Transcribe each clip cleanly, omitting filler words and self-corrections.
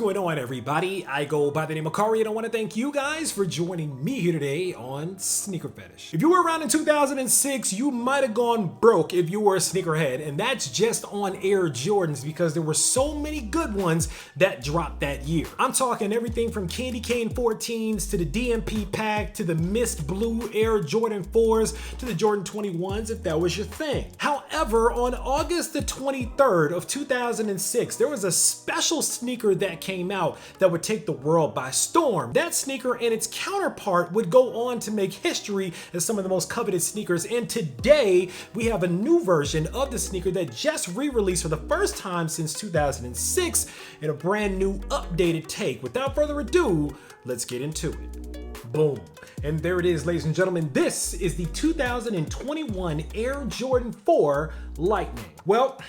going on, everybody? I go by the name of Kari, and I want to thank you guys for joining me here today on SneakerPhetish. If you were around in 2006, you might have gone broke if you were a sneakerhead, and that's just on Air Jordans because there were so many good ones that dropped that year. I'm talking everything from Candy Cane 14s to the DMP pack to the Mist Blue Air Jordan 4s to the Jordan 21s if that was your thing. However, on August the 23rd of 2006, there was a special sneaker that came out that would take the world by storm. That sneaker and its counterpart would go on to make history as some of the most coveted sneakers, and today we have a new version of the sneaker that just re-released for the first time since 2006 in a brand new updated take. Without further ado, let's get into it. Boom. And there it is, ladies and gentlemen. This is the 2021 Air Jordan 4 Lightning. Well,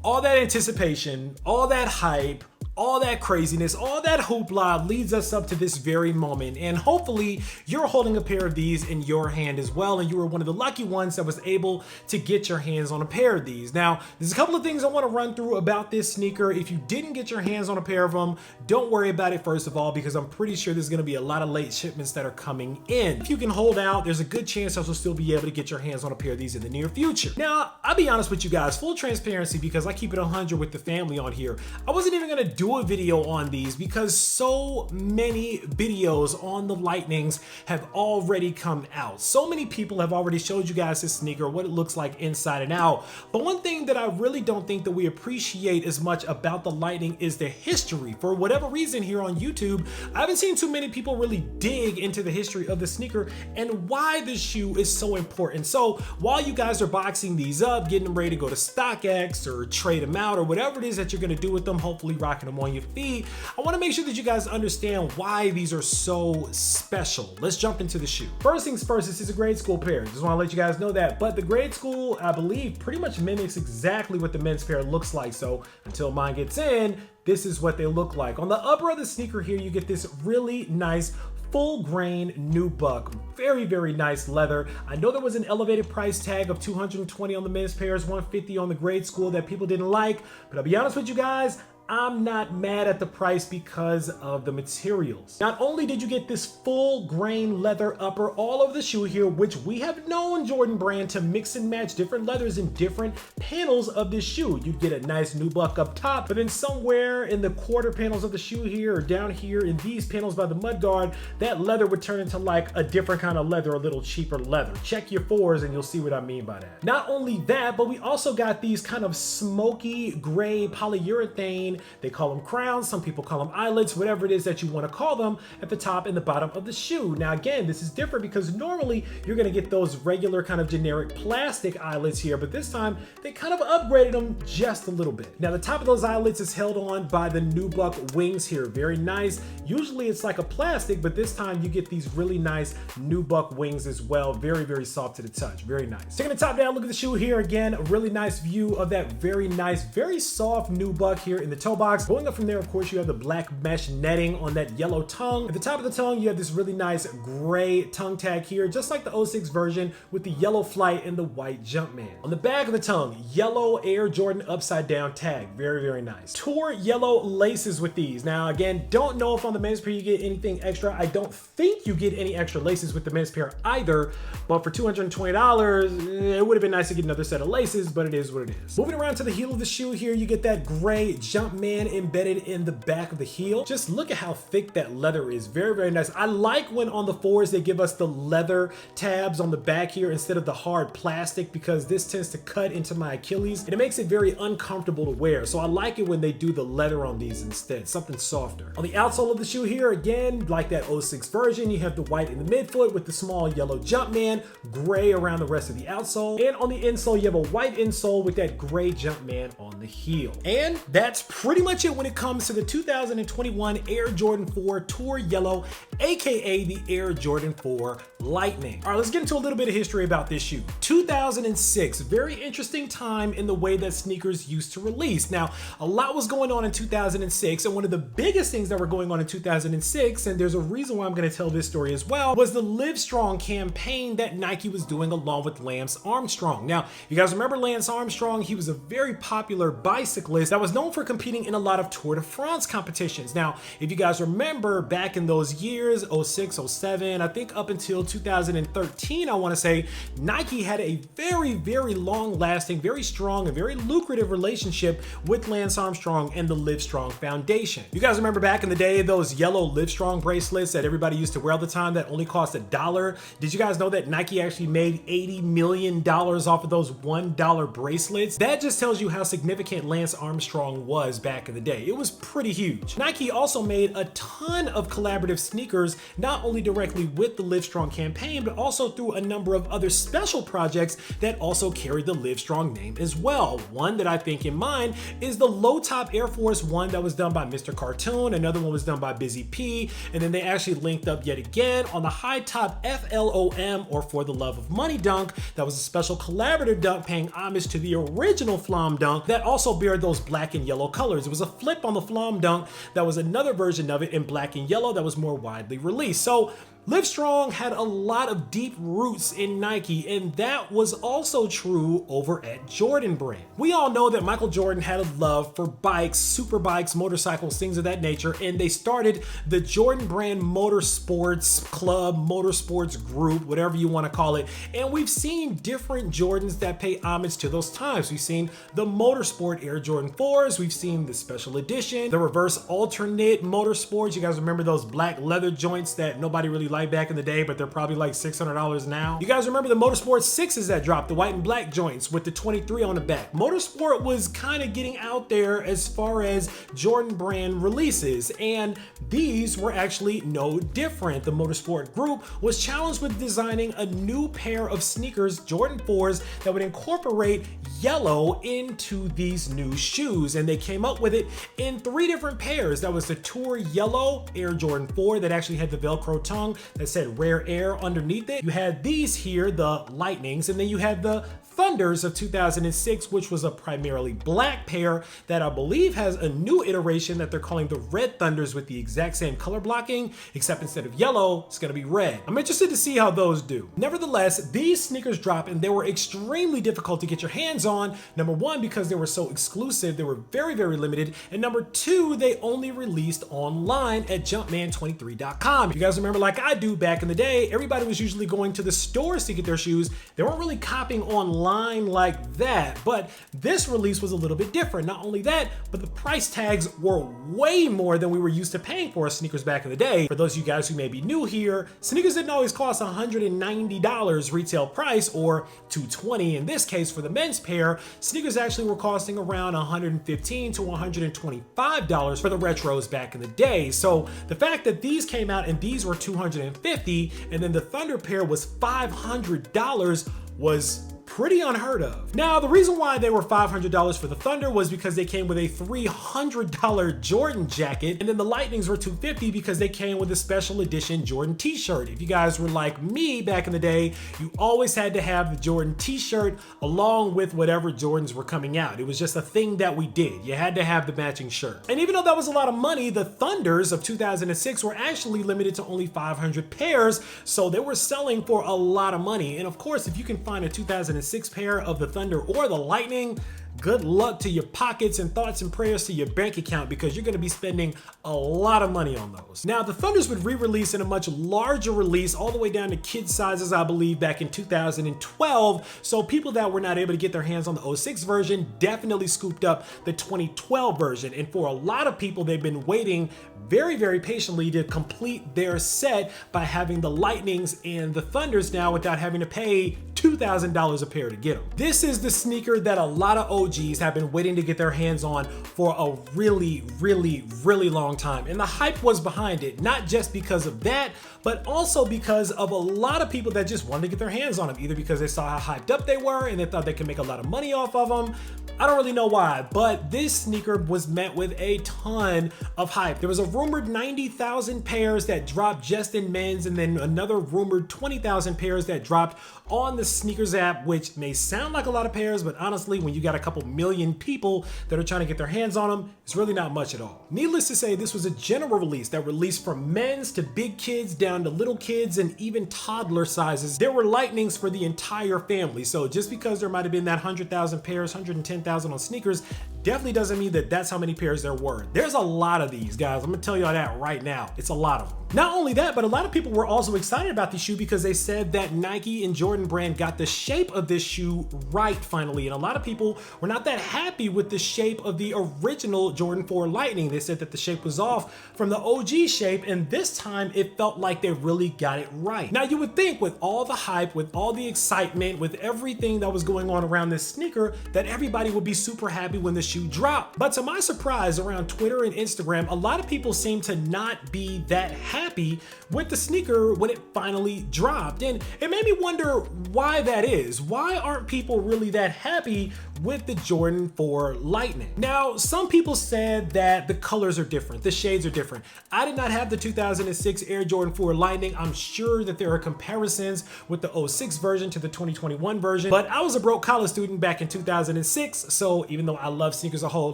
all that anticipation, all that hype, all that craziness, all that hoopla leads us up to this very moment. And hopefully you're holding a pair of these in your hand as well, and you were one of the lucky ones that was able to get your hands on a pair of these. Now, there's a couple of things I want to run through about this sneaker. If you didn't get your hands on a pair of them, don't worry about it first of all, because I'm pretty sure there's going to be a lot of late shipments that are coming in. If you can hold out, there's a good chance that you'll still be able to get your hands on a pair of these in the near future. Now, I'll be honest with you guys, full transparency, because I keep it 100 with the family on here. I wasn't even going to do a video on these because so many videos on the Lightnings have already come out. So many people have already showed you guys this sneaker, what it looks like inside and out. But one thing that I really don't think that we appreciate as much about the Lightning is the history. For whatever reason here on YouTube, I haven't seen too many people really dig into the history of the sneaker and why this shoe is so important. So while you guys are boxing these up, getting them ready to go to StockX or trade them out or whatever it is that you're going to do with them, hopefully rocking them on your feet, I want to make sure that you guys understand why these are so special. Let's jump into the shoe. First things first, this is a grade school pair. Just want to let you guys know that. But the grade school, I believe, pretty much mimics exactly what the men's pair looks like. So until mine gets in, this is what they look like. On the upper of the sneaker here, you get this really nice full grain nubuck. Very, very nice leather. I know there was an elevated price tag of $220 on the men's pairs, $150 on the grade school that people didn't like, but I'll be honest with you guys, I'm not mad at the price because of the materials. Not only did you get this full grain leather upper all over the shoe here, which we have known Jordan brand to mix and match different leathers in different panels of this shoe. You'd get a nice nubuck up top, but then somewhere in the quarter panels of the shoe here or down here in these panels by the mudguard, that leather would turn into like a different kind of leather, a little cheaper leather. Check your fours and you'll see what I mean by that. Not only that, but we also got these kind of smoky gray polyurethane, they call them crowns, some people call them eyelets, whatever it is that you want to call them, at the top and the bottom of the shoe. Now again, this is different because normally you're going to get those regular kind of generic plastic eyelets here, but this time they kind of upgraded them just a little bit. Now the top of those eyelets is held on by the nubuck wings here. Very nice. Usually it's like a plastic, but this time you get these really nice nubuck wings as well. Very, very soft to the touch. Very nice. Taking the top down, look at the shoe here again. A really nice view of that very nice, very soft nubuck here in the toe box. Going up from there, of course, you have the black mesh netting on that yellow tongue. At the top of the tongue, you have this really nice gray tongue tag here, just like the 06 version with the yellow flight and the white Jumpman. On the back of the tongue, yellow Air Jordan upside down tag. Very, very nice. Tour yellow laces with these. Now, again, don't know if on the men's pair you get anything extra. I don't think you get any extra laces with the men's pair either, but for $220, it would have been nice to get another set of laces, but it is what it is. Moving around to the heel of the shoe here, you get that gray Jumpman embedded in the back of the heel. Just look at how thick that leather is. Very, very nice. I like when on the fours they give us the leather tabs on the back here instead of the hard plastic, because this tends to cut into my Achilles and it makes it very uncomfortable to wear. So I like it when they do the leather on these instead, something softer. On the outsole of the shoe here, again, like that 06 version, you have the white in the midfoot with the small yellow Jumpman, gray around the rest of the outsole. And on the insole, you have a white insole with that gray Jumpman on the heel. And that's pretty much it when it comes to the 2021 Air Jordan 4 Tour Yellow, aka the Air Jordan 4 Lightning. All right, let's get into a little bit of history about this shoe. 2006, very interesting time in the way that sneakers used to release. Now, a lot was going on in 2006, and one of the biggest things that were going on in 2006, and there's a reason why I'm going to tell this story as well, was the Livestrong campaign that Nike was doing along with Lance Armstrong. Now, you guys remember Lance Armstrong? He was a very popular bicyclist that was known for competing competing in a lot of Tour de France competitions. Now, if you guys remember back in those years, 06, 07, I think up until 2013, I want to say, Nike had a very, very long-lasting, very strong, and very lucrative relationship with Lance Armstrong and the Livestrong Foundation. You guys remember back in the day, those yellow Livestrong bracelets that everybody used to wear all the time that only cost $1? Did you guys know that Nike actually made $80 million off of those $1 bracelets? That just tells you how significant Lance Armstrong was back in the day. It was pretty huge. Nike also made a ton of collaborative sneakers, not only directly with the Livestrong campaign, but also through a number of other special projects that also carried the Livestrong name as well. One that I think in mind is the low top Air Force One that was done by Mr. Cartoon. Another one was done by Busy P. And then they actually linked up yet again on the high top FLOM, or For the Love of Money dunk. That was a special collaborative dunk paying homage to the original Flom dunk that also bared those black and yellow colors. It was a flip on the Flom dunk that was another version of it in black and yellow that was more widely released. So Livestrong had a lot of deep roots in Nike, and that was also true over at Jordan Brand. We all know that Michael Jordan had a love for bikes, super bikes, motorcycles, things of that nature, and they started the Jordan Brand Motorsports Club, Motorsports Group, whatever you want to call it, and we've seen different Jordans that pay homage to those times. We've seen the Motorsport Air Jordan 4s, we've seen the special edition, the reverse alternate Motorsports. You guys remember those black leather joints that nobody really liked back in the day, but they're probably like $600 now. You guys remember the Motorsport 6s that dropped, the white and black joints with the 23 on the back. Motorsport was kind of getting out there as far as Jordan Brand releases, and these were actually no different. The Motorsport group was challenged with designing a new pair of sneakers, Jordan 4s, that would incorporate yellow into these new shoes, and they came up with it in 3 different pairs. That was the Tour Yellow Air Jordan 4 that actually had the Velcro tongue that said Rare Air underneath it. You had these here, the Lightnings, and then you had the Thunders of 2006, which was a primarily black pair that I believe has a new iteration that they're calling the Red Thunders with the exact same color blocking, except instead of yellow, it's gonna be red. I'm interested to see how those do. Nevertheless, these sneakers dropped and they were extremely difficult to get your hands on. Number one, because they were so exclusive, they were very, very limited. And number two, they only released online at Jumpman23.com. You guys remember, like I do back in the day, everybody was usually going to the stores to get their shoes. They weren't really copying online like that, but this release was a little bit different. Not only that, but the price tags were way more than we were used to paying for our sneakers back in the day. For those of you guys who may be new here, sneakers didn't always cost $190 retail price, or $220 in this case for the men's pair. Sneakers actually were costing around $115 to $125 for the retros back in the day. So the fact that these came out and these were $250 and then the Thunder pair was $500 was pretty unheard of. Now, the reason why they were $500 for the Thunder was because they came with a $300 Jordan jacket, and then the Lightnings were $250 because they came with a special edition Jordan t-shirt. If you guys were like me back in the day, you always had to have the Jordan t-shirt along with whatever Jordans were coming out. It was just a thing that we did. You had to have the matching shirt. And even though that was a lot of money, the Thunders of 2006 were actually limited to only 500 pairs, so they were selling for a lot of money. And of course, if you can find a 2006 pair of the Thunder or the Lightning, good luck to your pockets and thoughts and prayers to your bank account, because you're going to be spending a lot of money on those. Now, the Thunders would re-release in a much larger release, all the way down to kid sizes, I believe, back in 2012. So people that were not able to get their hands on the 06 version definitely scooped up the 2012 version. And for a lot of people, they've been waiting very, very patiently to complete their set by having the Lightnings and the Thunders now without having to pay $2,000 a pair to get them. This is the sneaker that a lot of OGs have been waiting to get their hands on for a really, really, really long time. And the hype was behind it, not just because of that, but also because of a lot of people that just wanted to get their hands on them, either because they saw how hyped up they were and they thought they could make a lot of money off of them. I don't really know why, but this sneaker was met with a ton of hype. There was a rumored 90,000 pairs that dropped just in men's, and then another rumored 20,000 pairs that dropped on the sneakers app, which may sound like a lot of pairs, but honestly, when you got a couple million people that are trying to get their hands on them, it's really not much at all. Needless to say, this was a general release that released from men's to big kids down to little kids and even toddler sizes. There were Lightnings for the entire family. So just because there might have been that 100,000 pairs, 110,000 on sneakers, definitely doesn't mean that that's how many pairs there were. There's a lot of these, guys. I'm gonna tell y'all that right now. It's a lot of them. Not only that, but a lot of people were also excited about the shoe because they said that Nike and Jordan Brand got the shape of this shoe right finally. And a lot of people were not that happy with the shape of the original Jordan 4 Lightning. They said that the shape was off from the OG shape, and this time it felt like they really got it right. Now you would think with all the hype, with all the excitement, with everything that was going on around this sneaker, that everybody would be super happy when the shoe dropped. But to my surprise, around Twitter and Instagram, a lot of people seem to not be that happy with the sneaker when it finally dropped. And it made me wonder why that is. Why aren't people really that happy with the Jordan 4 Lightning? Now, some people said that the colors are different, the shades are different. I did not have the 2006 Air Jordan 4 Lightning. I'm sure that there are comparisons with the 06 version to the 2021 version, but I was a broke college student back in 2006, so even though I love sneakers a whole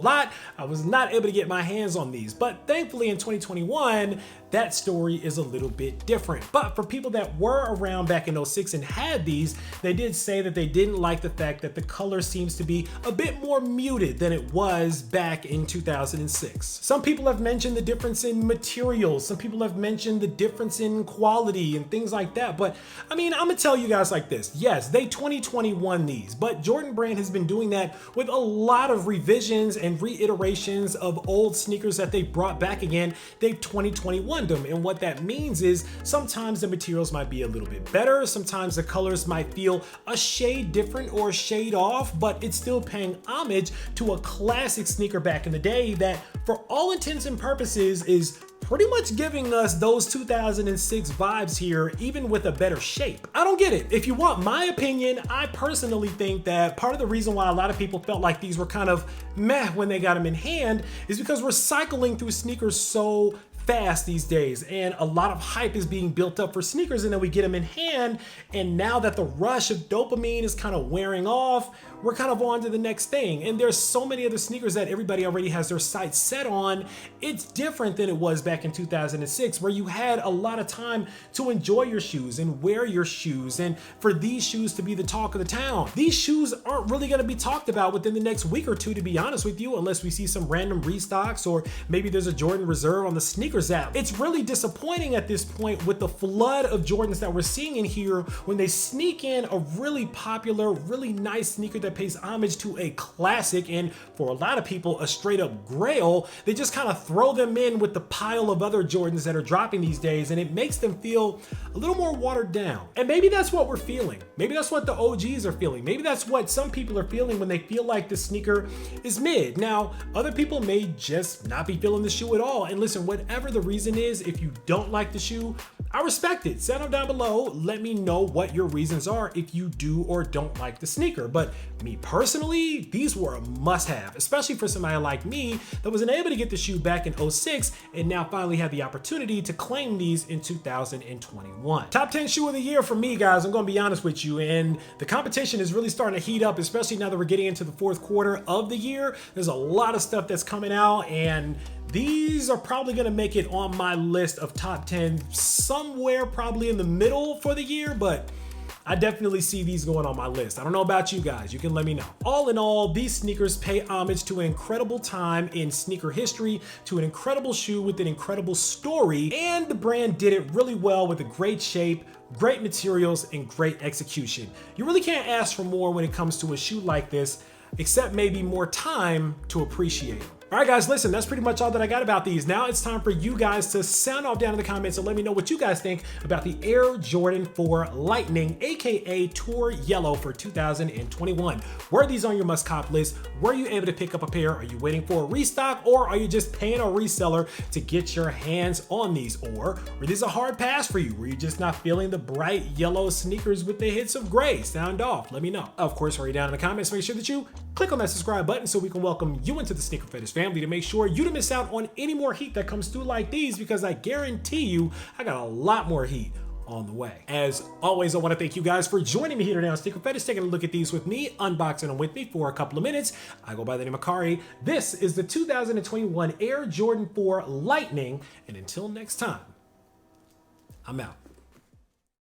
lot, I was not able to get my hands on these. But thankfully in 2021, that story is a little bit different. But for people that were around back in 06 and had these, they did say that they didn't like the fact that the color seems to be a bit more muted than it was back in 2006. Some people have mentioned the difference in materials. Some people have mentioned the difference in quality and things like that. But I mean, I'm gonna tell you guys like this. Yes, they 2021 these, but Jordan Brand has been doing that with a lot of revisions and reiterations of old sneakers that they brought back again. They've 2021 them. And what that means is sometimes the materials might be a little bit better. Sometimes the colors might feel a shade different or a shade off, but it's still paying homage to a classic sneaker back in the day that for all intents and purposes is pretty much giving us those 2006 vibes here, even with a better shape. I don't get it. If you want my opinion, I personally think that part of the reason why a lot of people felt like these were kind of meh when they got them in hand is because we're cycling through sneakers so fast these days, and a lot of hype is being built up for sneakers, and then we get them in hand, and now that the rush of dopamine is kind of wearing off, we're kind of on to the next thing. And there's so many other sneakers that everybody already has their sights set on. It's different than it was back in 2006, where you had a lot of time to enjoy your shoes and wear your shoes, and for these shoes to be the talk of the town. These shoes aren't really going to be talked about within the next week or two, to be honest with you, unless we see some random restocks or maybe there's a Jordan Reserve on the sneakers app. It's really disappointing at this point with the flood of Jordans that we're seeing in here when they sneak in a really popular, really nice sneaker that pays homage to a classic, and for a lot of people a straight up grail. They just kind of throw them in with the pile of other Jordans that are dropping these days, and it makes them feel a little more watered down. And maybe that's what we're feeling. Maybe that's what the OGs are feeling. Maybe that's what some people are feeling when they feel like the sneaker is mid. Now, other people may just not be feeling the shoe at all. And listen, whatever the reason is, if you don't like the shoe, I respect it. Send them down below. Let me know what your reasons are if you do or don't like the sneaker. But me personally, these were a must-have, especially for somebody like me that wasn't able to get the shoe back in 06 and now finally had the opportunity to claim these in 2021. Top 10 shoe of the year for me, guys. I'm going to be honest with you, and the competition is really starting to heat up, especially now that we're getting into the fourth quarter of the year. There's a lot of stuff that's coming out, and these are probably going to make it on my list of top 10 somewhere probably in the middle for the year, but I definitely see these going on my list. I don't know about you guys. You can let me know. All in all, these sneakers pay homage to an incredible time in sneaker history, to an incredible shoe with an incredible story, and the brand did it really well with a great shape, great materials, and great execution. You really can't ask for more when it comes to a shoe like this, except maybe more time to appreciate them. All right, guys, listen, that's pretty much all that I got about these. Now it's time for you guys to sound off down in the comments and let me know what you guys think about the Air Jordan 4 Lightning, aka Tour Yellow for 2021. Were these on your must-cop list? Were you able to pick up a pair? Are you waiting for a restock, or are you just paying a reseller to get your hands on these? Or were these a hard pass for you? Were you just not feeling the bright yellow sneakers with the hits of gray? Sound off, let me know. Of course, right down in the comments, make sure that you click on that subscribe button so we can welcome you into the Sneaker Phetish family to make sure you don't miss out on any more heat that comes through like these, because I guarantee you I got a lot more heat on the way. As always, I want to thank you guys for joining me here today on SneakerPhetish, taking a look at these with me, unboxing them with me for a couple of minutes. I go by the name of Kari. This is the 2021 Air Jordan 4 Lightning, and until next time, I'm out.